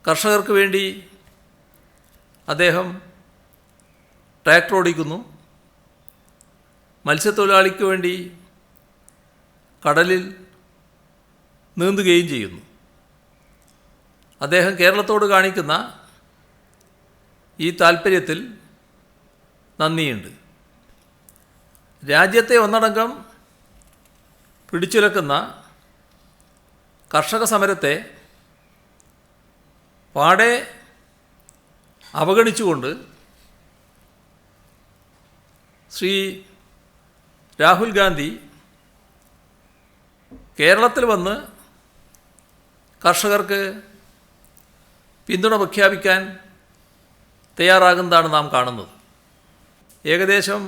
കർഷകർക്ക് വേണ്ടി അദ്ദേഹം ട്രാക്ടർ ഓടിക്കുന്നു. മത്സ്യത്തൊഴിലാളിക്ക് വേണ്ടി കടലിൽ നീന്തുകയും ചെയ്യുന്നു. അദ്ദേഹം കേരളത്തോട് കാണിക്കുന്ന ഈ താൽപ്പര്യത്തിൽ നന്ദിയുണ്ട്. രാജ്യത്തെ ഒന്നടങ്കം പിടിച്ചുലക്കുന്ന കർഷക സമരത്തെ പാടെ അവഗണിച്ചുകൊണ്ട് ശ്രീ രാഹുൽ ഗാന്ധി കേരളത്തിൽ വന്ന് കർഷകർക്ക് പിന്തുണ പ്രഖ്യാപിക്കാൻ തയ്യാറാകുന്നതാണ് നാം കാണുന്നത്. ഏകദേശം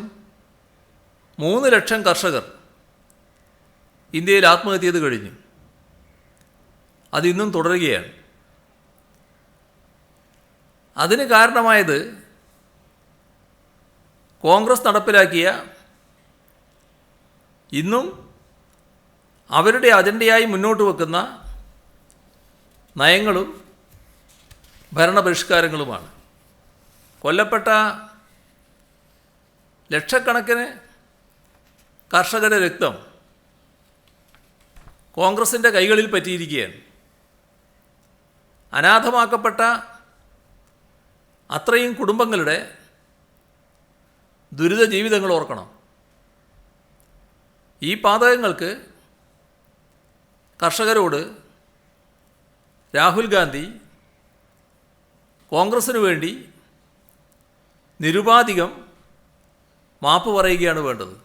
3 ലക്ഷം കർഷകർ ഇന്ത്യയിൽ ആത്മഹത്യ ചെയ്ത് കഴിഞ്ഞു. അതിന്നും തുടരുകയാണ്. അതിന് കാരണമായത് കോൺഗ്രസ് നടപ്പിലാക്കിയ, ഇന്നും അവരുടെ അജണ്ടയായി മുന്നോട്ട് വെക്കുന്ന നയങ്ങളും ഭരണപരിഷ്കാരങ്ങളുമാണ്. കൊല്ലപ്പെട്ട ലക്ഷക്കണക്കിന് കർഷകരുടെ രക്തം കോൺഗ്രസിൻ്റെ കൈകളിൽ പറ്റിയിരിക്കുകയാണ്. അനാഥമാക്കപ്പെട്ട അത്രയും കുടുംബങ്ങളുടെ ദുരിത ജീവിതങ്ങൾ ഓർക്കണം. ഈ പാതകങ്ങൾക്ക് കർഷകരോട് രാഹുൽ ഗാന്ധി കോൺഗ്രസ്സിന് വേണ്ടി നിരുപാധികം മാപ്പ് പറയുകയാണ് വേണ്ടത്.